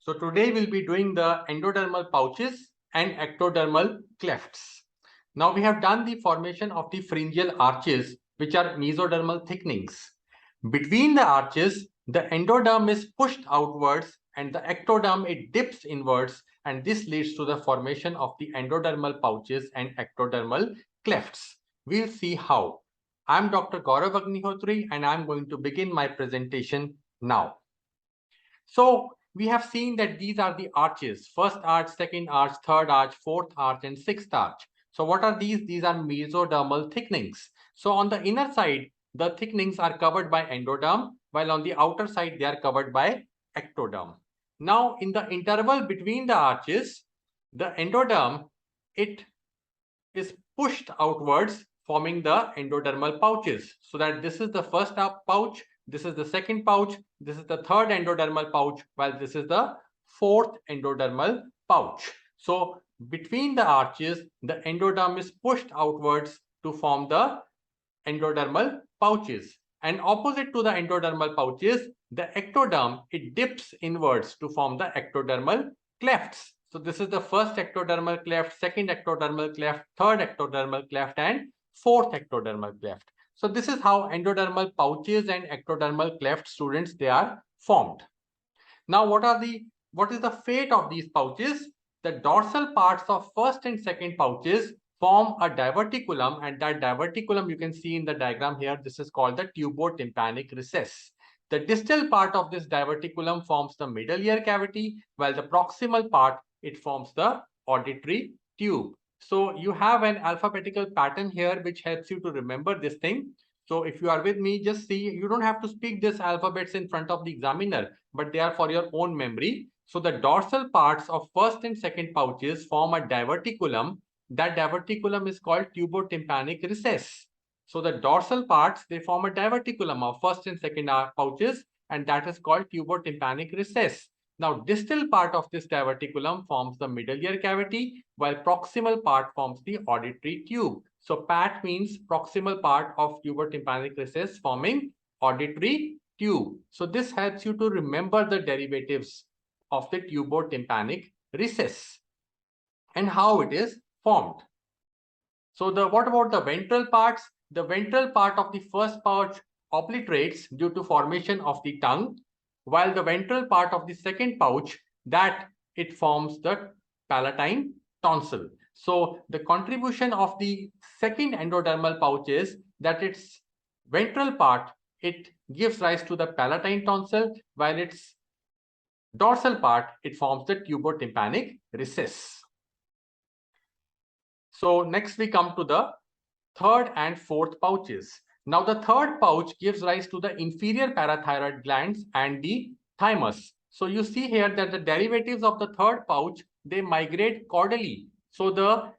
So today we'll be doing the endodermal pouches and ectodermal clefts. Now we have done the formation of the pharyngeal arches, which are mesodermal thickenings. Between the arches, the endoderm is pushed outwards and the ectoderm it dips inwards, and this leads to the formation of the endodermal pouches and ectodermal clefts. We'll see how. I'm Dr. Gaurav Agnihotri and I'm going to begin my presentation now. So we have seen that these are the arches: first arch, second arch, third arch, fourth arch, and sixth arch. So what are these? These are mesodermal thickenings. So on the inner side, the thickenings are covered by endoderm, while on the outer side, they are covered by ectoderm. Now, in the interval between the arches, the endoderm, it is pushed outwards, forming the endodermal pouches. So that this is the first pouch, this is the second pouch, this is the third endodermal pouch, while this is the fourth endodermal pouch. So between the arches, the endoderm is pushed outwards to form the endodermal pouches. And opposite to the endodermal pouches, the ectoderm, it dips inwards to form the ectodermal clefts. So this is the first ectodermal cleft, second ectodermal cleft, third ectodermal cleft, and fourth ectodermal cleft. So this is how endodermal pouches and ectodermal cleft, students, they are formed. Now, what is the fate of these pouches? The dorsal parts of first and second pouches form a diverticulum, and that diverticulum you can see in the diagram here. This is called the tubotympanic recess. The distal part of this diverticulum forms the middle ear cavity, while the proximal part, it forms the auditory tube. So you have an alphabetical pattern here which helps you to remember this thing. So if you are with me, just see, you don't have to speak these alphabets in front of the examiner, but they are for your own memory. So the dorsal parts of first and second pouches form a diverticulum. That diverticulum is called tubotympanic recess. So the dorsal parts, they form a diverticulum of first and second pouches, and that is called tubotympanic recess. Now, distal part of this diverticulum forms the middle ear cavity, while proximal part forms the auditory tube. So PAT means proximal part of tubotympanic recess forming auditory tube. So this helps you to remember the derivatives of the tubotympanic recess and how it is formed. So what about the ventral parts? The ventral part of the first pouch obliterates due to formation of the tongue, while the ventral part of the second pouch, that it forms the palatine tonsil. So the contribution of the second endodermal pouch is that its ventral part, it gives rise to the palatine tonsil, while its dorsal part, it forms the tubotympanic recess. So next we come to the third and fourth pouches. Now the third pouch gives rise to the inferior parathyroid glands and the thymus. So you see here that the derivatives of the third pouch, they migrate caudally. So the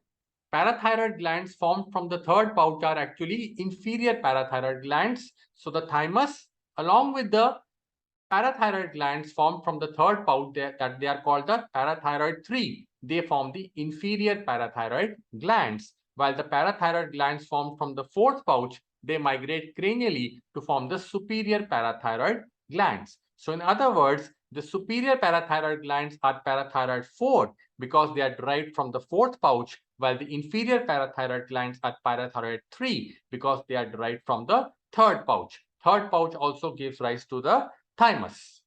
parathyroid glands formed from the third pouch are actually inferior parathyroid glands. So the thymus, along with the parathyroid glands formed from the third pouch, that they are called the parathyroid 3. They form the inferior parathyroid glands, while the parathyroid glands formed from the fourth pouch, they migrate cranially to form the superior parathyroid glands. So in other words, the superior parathyroid glands are parathyroid 4 because they are derived from the fourth pouch, while the inferior parathyroid glands are parathyroid 3 because they are derived from the third pouch. Third pouch also gives rise to the thymus.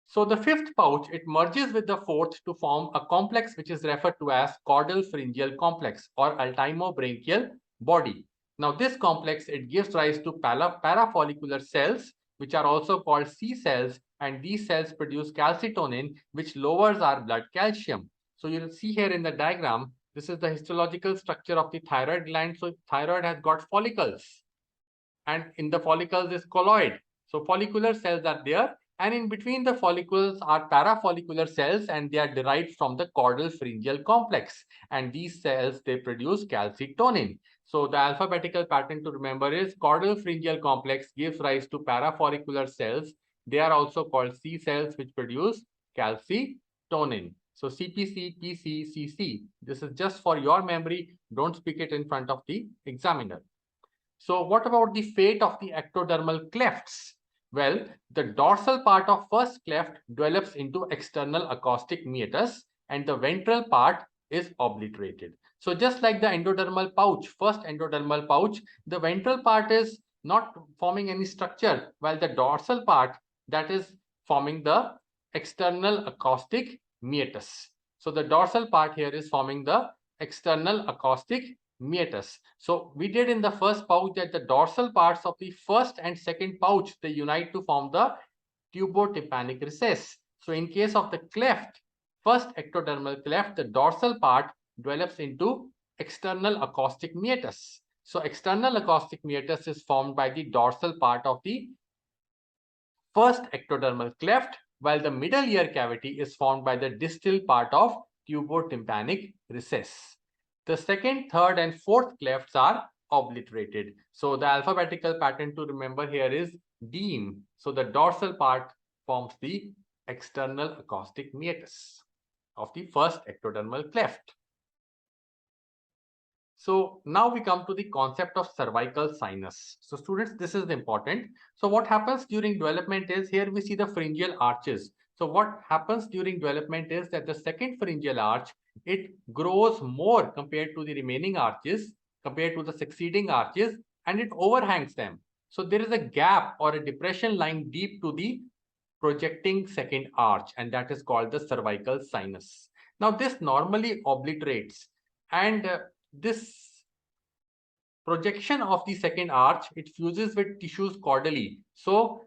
So the fifth pouch, it merges with the fourth to form a complex which is referred to as caudal pharyngeal complex or Ultimobrachial body. Now this complex, it gives rise to parafollicular cells, which are also called C cells, and these cells produce calcitonin, which lowers our blood calcium. So you'll see here in the diagram, this is the histological structure of the thyroid gland. So thyroid has got follicles, and in the follicles is colloid. So follicular cells are there, and in between the follicles are parafollicular cells, and they are derived from the caudal pharyngeal complex. And these cells, they produce calcitonin. So the alphabetical pattern to remember is caudal pharyngeal complex gives rise to parafollicular cells. They are also called C cells, which produce calcitonin. So CPC, PC, CC. This is just for your memory. Don't speak it in front of the examiner. So what about the fate of the ectodermal clefts? Well, the dorsal part of first cleft develops into external acoustic meatus and the ventral part is obliterated. So just like the endodermal pouch, first endodermal pouch, the ventral part is not forming any structure, while the dorsal part, that is forming the external acoustic meatus. So the dorsal part here is forming the external acoustic meatus. So we did in the first pouch that the dorsal parts of the first and second pouch, they unite to form the tubotympanic recess. So in case of the cleft, first ectodermal cleft, the dorsal part develops into external acoustic meatus. So external acoustic meatus is formed by the dorsal part of the first ectodermal cleft, while the middle ear cavity is formed by the distal part of tubotympanic recess. The second, third, and fourth clefts are obliterated. So the alphabetical pattern to remember here is DEEM. So the dorsal part forms the external acoustic meatus of the first ectodermal cleft. So now we come to the concept of cervical sinus. So students, this is important. So what happens during development is, here we see the pharyngeal arches. So what happens during development is that the second pharyngeal arch, it grows more compared to the remaining arches, compared to the succeeding arches, and it overhangs them. So there is a gap or a depression lying deep to the projecting second arch, and that is called the cervical sinus. Now this normally obliterates, and this projection of the second arch, it fuses with tissues caudally. So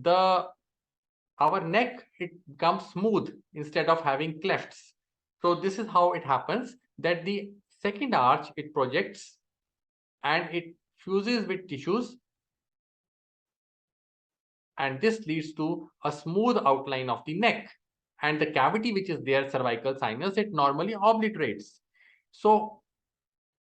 our neck, it becomes smooth instead of having clefts. So this is how it happens, that the second arch, it projects and it fuses with tissues, and this leads to a smooth outline of the neck, and the cavity which is there, cervical sinus, it normally obliterates. So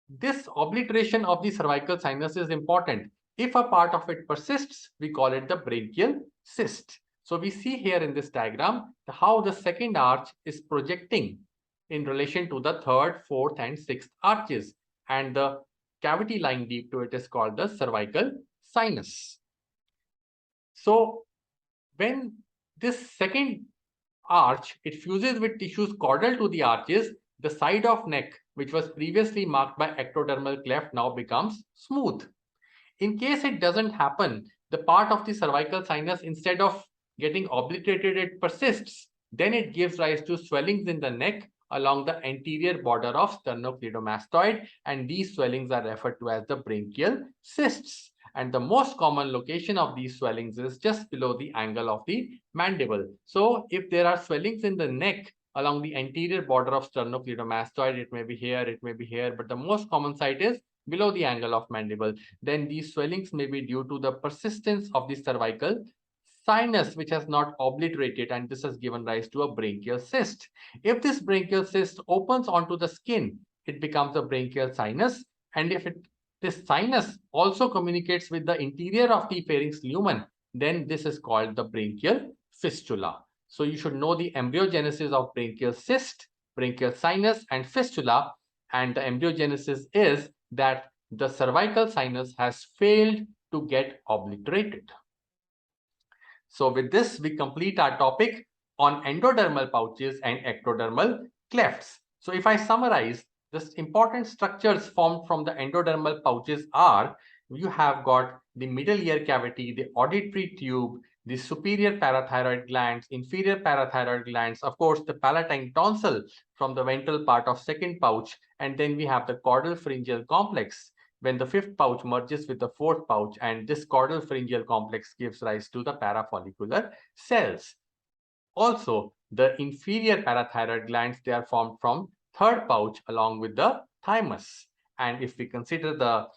this obliteration of the cervical sinus is important. If a part of it persists, we call it the branchial cyst. So we see here in this diagram how the second arch is projecting in relation to the third, fourth, and sixth arches, and the cavity lying deep to it is called the cervical sinus. So when this second arch, it fuses with tissues caudal to the arches, the side of neck, which was previously marked by ectodermal cleft, now becomes smooth. In case it doesn't happen, the part of the cervical sinus, instead of getting obliterated, it persists. Then it gives rise to swellings in the neck along the anterior border of sternocleidomastoid, and these swellings are referred to as the branchial cysts. And the most common location of these swellings is just below the angle of the mandible. So if there are swellings in the neck along the anterior border of sternocleidomastoid, it may be here, it may be here, but the most common site is below the angle of mandible. Then these swellings may be due to the persistence of the cervical sinus, which has not obliterated, and this has given rise to a branchial cyst. If this branchial cyst opens onto the skin, it becomes a branchial sinus, and if this sinus also communicates with the interior of the pharynx lumen, then this is called the branchial fistula. So you should know the embryogenesis of branchial cyst, branchial sinus, and fistula, and the embryogenesis is that the cervical sinus has failed to get obliterated. So with this, we complete our topic on endodermal pouches and ectodermal clefts. So if I summarize, the important structures formed from the endodermal pouches are, you have got the middle ear cavity, the auditory tube, the superior parathyroid glands, inferior parathyroid glands, of course, the palatine tonsil from the ventral part of second pouch, and then we have the caudal pharyngeal complex when the fifth pouch merges with the fourth pouch, and this caudal pharyngeal complex gives rise to the parafollicular cells. Also, the inferior parathyroid glands, they are formed from third pouch along with the thymus. And if we consider the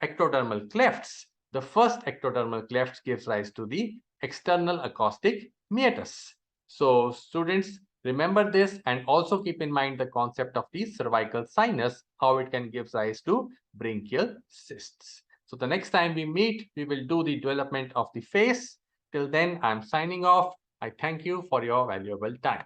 ectodermal clefts, the first ectodermal cleft gives rise to the external acoustic meatus. So students, remember this, and also keep in mind the concept of the cervical sinus, how it can give rise to branchial cysts. So the next time we meet, we will do the development of the face. Till then, I'm signing off. I thank you for your valuable time.